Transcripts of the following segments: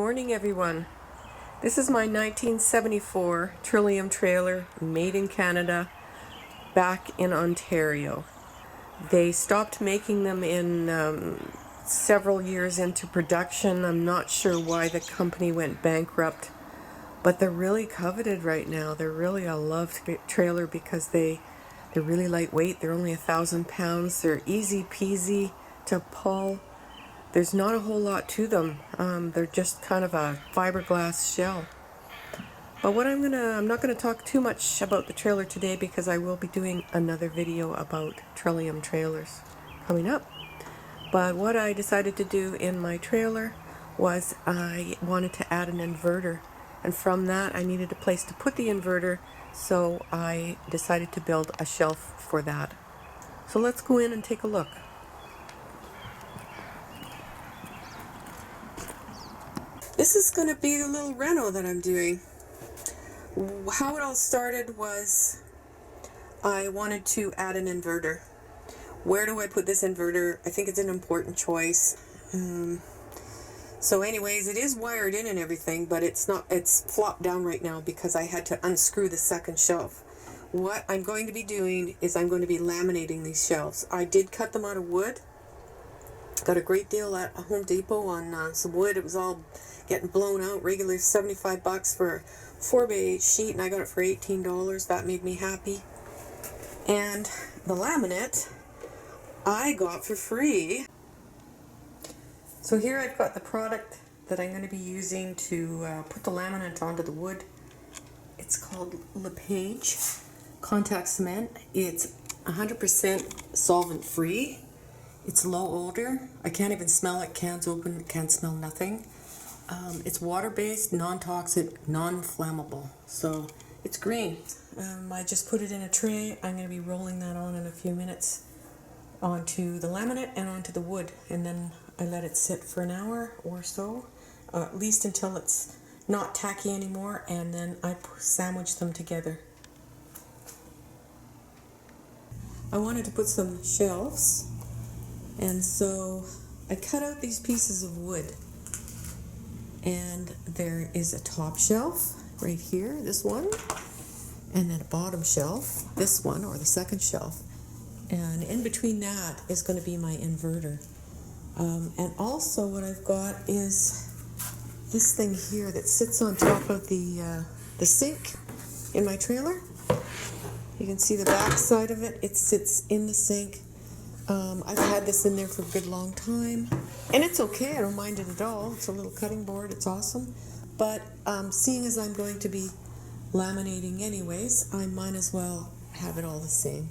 morning, everyone. This is my 1974 Trillium trailer, made in Canada, back in Ontario. They stopped making them in several years into production. I'm not sure why the company went bankrupt, but they're really coveted right now. They're really a loved trailer because they're really lightweight. They're only 1,000 pounds. They're easy peasy to pull. There's not a whole lot to them. They're just kind of a fiberglass shell. But I'm not gonna talk too much about the trailer today because I will be doing another video about Trillium trailers coming up. But what I decided to do in my trailer was I wanted to add an inverter. And from that I needed a place to put the inverter, so I decided to build a shelf for that. So let's go in and take a look. This is going to be the little reno that I'm doing. How it all started was I wanted to add an inverter. Where do I put this inverter? I think it's an important choice. So anyways, it is wired in and everything, but it's flopped down right now because I had to unscrew the second shelf. What I'm going to be doing is I'm going to be laminating these shelves. I did cut them out of wood. Got a great deal at Home Depot on some wood. It was all getting blown out. Regular $75 for a 4x8 sheet, and I got it for $18. That made me happy. And the laminate I got for free. So here I've got the product that I'm going to be using to put the laminate onto the wood. It's called Laminate contact cement. It's 100% solvent free. It's low odor. I can't even smell it. Cans open, can't smell nothing. It's water-based, non-toxic, non-flammable. So it's green. I just put it in a tray. I'm going to be rolling that on in a few minutes onto the laminate and onto the wood. And then I let it sit for an hour or so, at least until it's not tacky anymore. And then I sandwich them together. I wanted to put some shelves. And so I cut out these pieces of wood, and there is a top shelf right here, this one, and then a bottom shelf, this one, or the second shelf, and in between that is going to be my inverter. And also what I've got is this thing here that sits on top of the sink in my trailer. You can see the back side of it. It sits in the sink. I've had this in there for a good long time, and it's okay. I don't mind it at all. It's a little cutting board. It's awesome. But seeing as I'm going to be laminating anyways, I might as well have it all the same.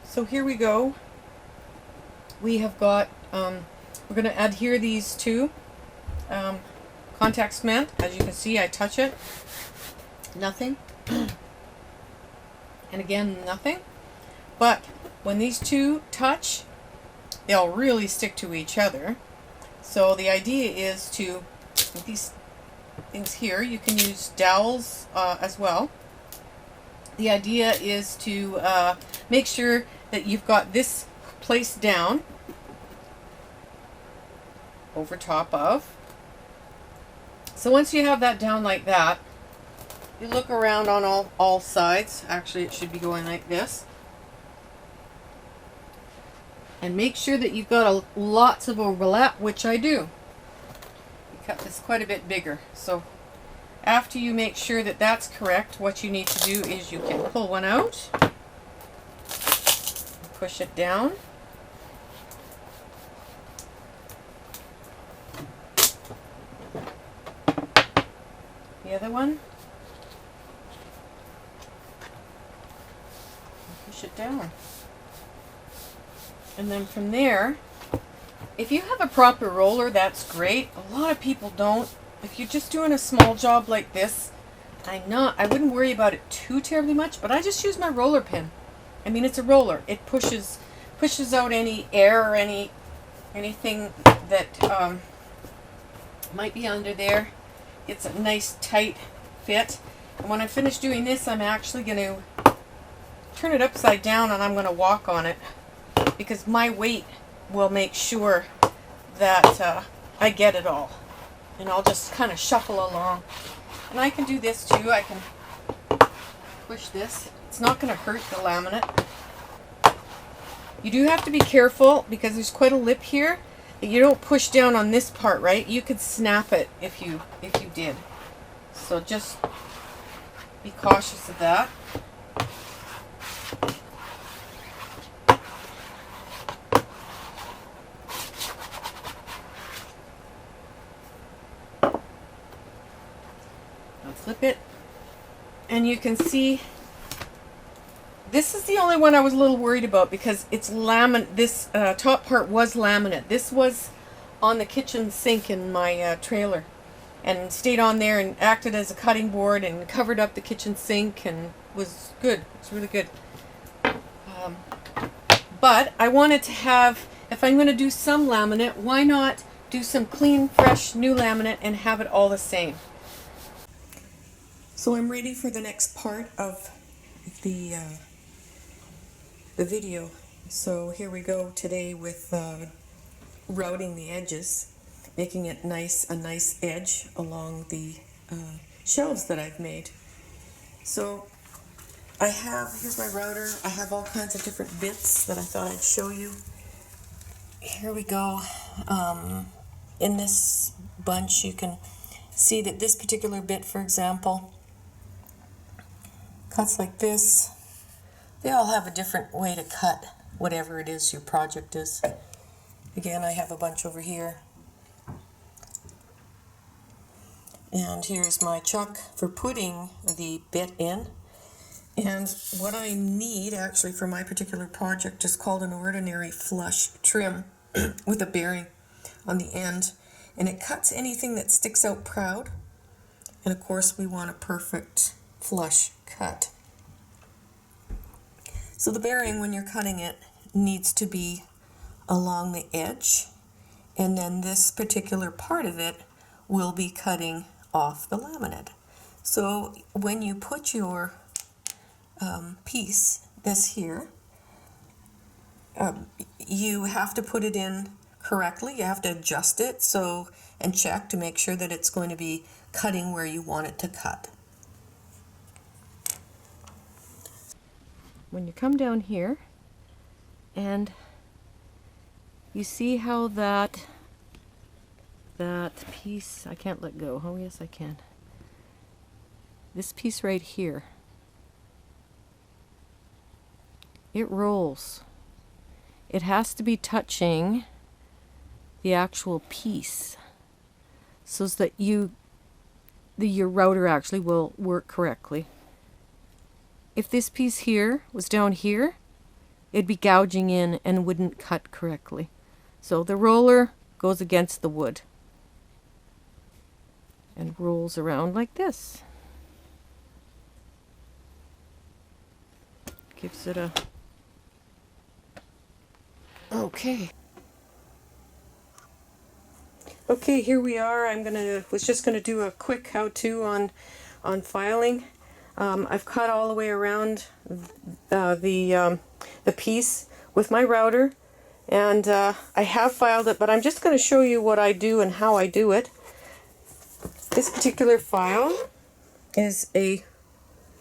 So here we go. We have got, we're going to adhere these two contact cement. As you can see, I touch it. Nothing. And again, nothing. But when these two touch, they'll really stick to each other. So the idea is to, with these things here, you can use dowels as well. The idea is to make sure that you've got this placed down over top of. So once you have that down like that, you look around on all sides. Actually, it should be going like this. And make sure that you've got lots of overlap, which I do. You cut this quite a bit bigger. So after you make sure that that's correct, what you need to do is you can pull one out, push it down, the other one, push it down. And then from there, if you have a proper roller, that's great. A lot of people don't. If you're just doing a small job like this, I wouldn't worry about it too terribly much, but I just use my roller pin. I mean, it's a roller. It pushes pushes out any air or anything that might be under there. It's a nice tight fit. And when I finish doing this, I'm actually going to turn it upside down and I'm going to walk on it, because my weight will make sure that I get it all. And I'll just kind of shuffle along. And I can do this too. I can push this. It's not going to hurt the laminate. You do have to be careful because there's quite a lip here. You don't push down on this part, right? You could snap it if you did. So just be cautious of that. I'll flip it, and you can see this is the only one I was a little worried about because it's laminate. This top part was laminate. This was on the kitchen sink in my trailer, and stayed on there and acted as a cutting board and covered up the kitchen sink and was good. It's really good. But I wanted to have, if I'm going to do some laminate, why not do some clean, fresh, new laminate and have it all the same? So I'm ready for the next part of the video. So here we go today with routing the edges, making it nice, a nice edge along the shelves that I've made. So here's my router. I have all kinds of different bits that I thought I'd show you. Here we go. In this bunch you can see that this particular bit, for example, cuts like this. They all have a different way to cut whatever it is your project is. Again, I have a bunch over here. And here's my chuck for putting the bit in. And what I need actually for my particular project is called an ordinary flush trim with a bearing on the end. And it cuts anything that sticks out proud. And of course we want a perfect flush cut. So the bearing, when you're cutting it, needs to be along the edge, and then this particular part of it will be cutting off the laminate. So when you put your piece, this here, you have to put it in correctly. You have to adjust it and check to make sure that it's going to be cutting where you want it to cut. When you come down here and you see how that piece, I can't let go. Oh yes I can. This piece right here, it rolls. It has to be touching the actual piece so that your router actually will work correctly. If this piece here was down here, it'd be gouging in and wouldn't cut correctly. So the roller goes against the wood and rolls around like this. Gives it a... Okay. Okay, here we are. Was just gonna do a quick how-to on filing. I've cut all the way around the piece with my router, and I have filed it, but I'm just going to show you what I do and how I do it. This particular file is a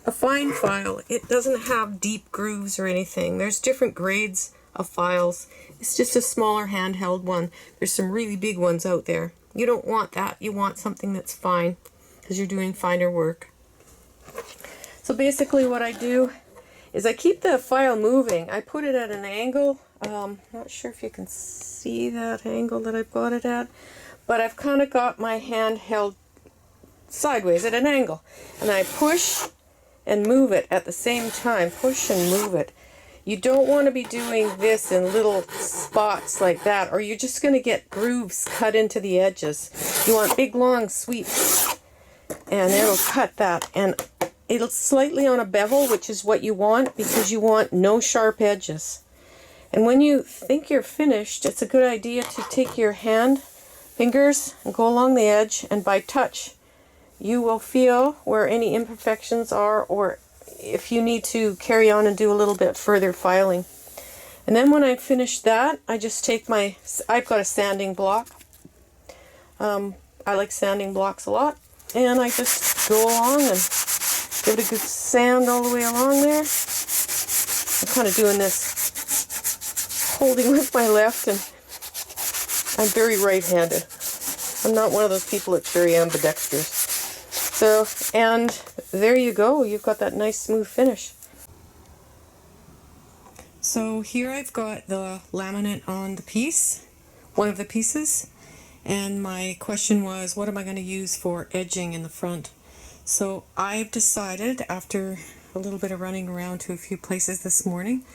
fine file. It doesn't have deep grooves or anything. There's different grades of files. It's just a smaller handheld one. There's some really big ones out there. You don't want that. You want something that's fine because you're doing finer work. So basically what I do is I keep the file moving. I put it at an angle. Not sure if you can see that angle that I've got it at, but I've kind of got my hand held sideways at an angle. And I push and move it at the same time. Push and move it. You don't want to be doing this in little spots like that, or you're just going to get grooves cut into the edges. You want big long sweeps, and it'll cut that. And it'll slightly on a bevel, which is what you want because you want no sharp edges. And when you think you're finished, it's a good idea to take your fingers and go along the edge, and by touch you will feel where any imperfections are, or if you need to carry on and do a little bit further filing. And then when I finish that, I just take I've got a sanding block. I like sanding blocks a lot, and I just go along and give it a good sand all the way along there. I'm kind of doing this holding with my left, and I'm very right-handed. I'm not one of those people that's very ambidextrous. So, and there you go. You've got that nice smooth finish. So here I've got the laminate on the piece, one of the pieces, and my question was, what am I going to use for edging in the front? So I've decided, after a little bit of running around to a few places this morning,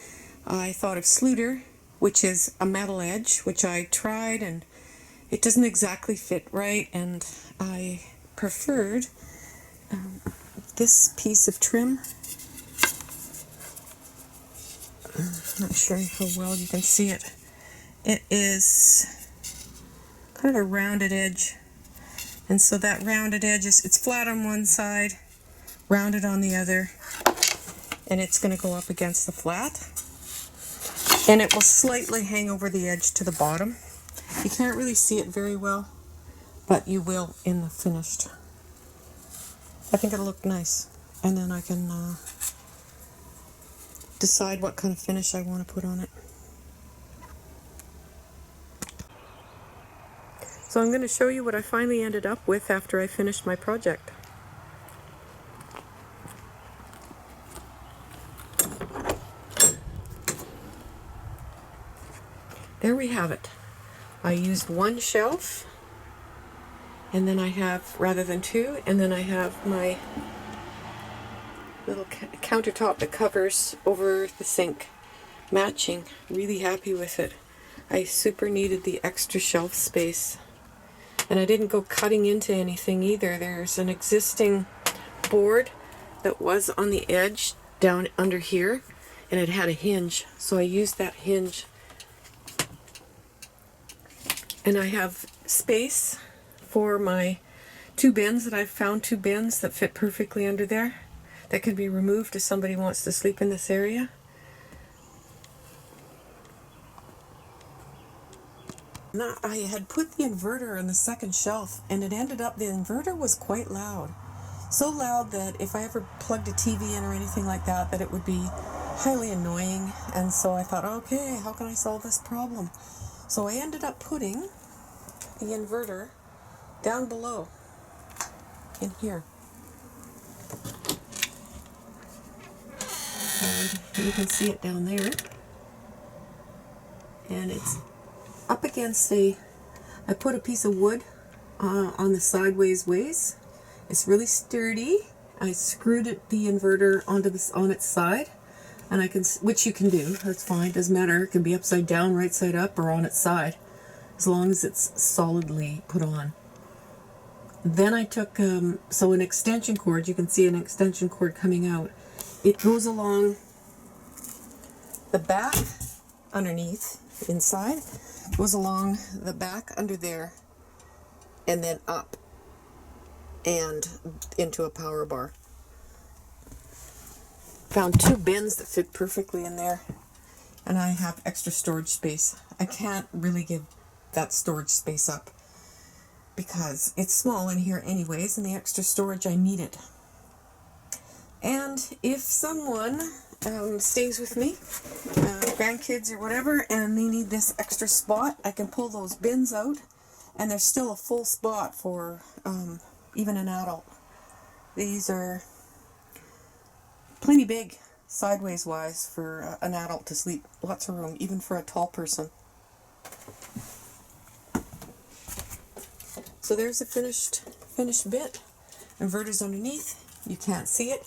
I thought of Sluter, which is a metal edge, which I tried and it doesn't exactly fit right, and I preferred this piece of trim. I'm not sure how well you can see it. It is kind of a rounded edge, and so that rounded edge it's flat on one side, rounded on the other, and it's going to go up against the flat, and it will slightly hang over the edge to the bottom. You can't really see it very well, but you will in the finished. I think it'll look nice, and then I can decide what kind of finish I want to put on it. So I'm going to show you what I finally ended up with after I finished my project. There we have it. I used one shelf, and then I have, rather than two, and then I have my little countertop that covers over the sink, matching. Really happy with it. I super needed the extra shelf space, and I didn't go cutting into anything either. There's an existing board that was on the edge down under here, and it had a hinge, so I used that hinge. And I have space for my two bins that I've found, two bins that fit perfectly under there, that can be removed if somebody wants to sleep in this area. Now, I had put the inverter on the second shelf, and it ended up, the inverter was quite loud. So loud that if I ever plugged a TV in or anything like that, that it would be highly annoying. And so I thought, okay, how can I solve this problem? So I ended up putting the inverter down below in here. And you can see it down there. And it's up against I put a piece of wood on the sideways ways. It's really sturdy. I screwed the inverter on its side, and I can, which you can do, that's fine, doesn't matter. It can be upside down, right side up, or on its side, as long as it's solidly put on. Then I took, so an extension cord, you can see an extension cord coming out. It goes along the back underneath, inside, goes along the back under there, and then up and into a power bar. Found two bins that fit perfectly in there, and I have extra storage space. I can't really give that storage space up because it's small in here anyways, and the extra storage, I need it. And if someone stays with me, grandkids or whatever, and they need this extra spot, I can pull those bins out, and there's still a full spot for even an adult. These are plenty big, sideways wise, for an adult to sleep. Lots of room, even for a tall person. So there's a finished bit. Inverter's underneath. You can't see it.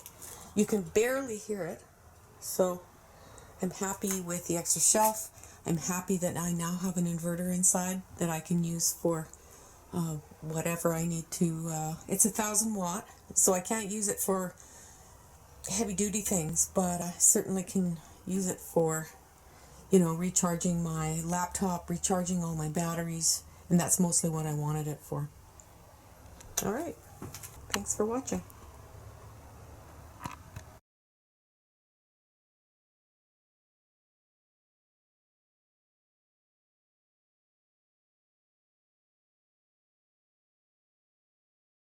You can barely hear it. So I'm happy with the extra shelf. I'm happy that I now have an inverter inside that I can use for whatever I need to. It's 1,000 watt, so I can't use it for heavy duty things, but I certainly can use it for recharging my laptop, recharging all my batteries, and that's mostly what I wanted it for. All right. Thanks for watching.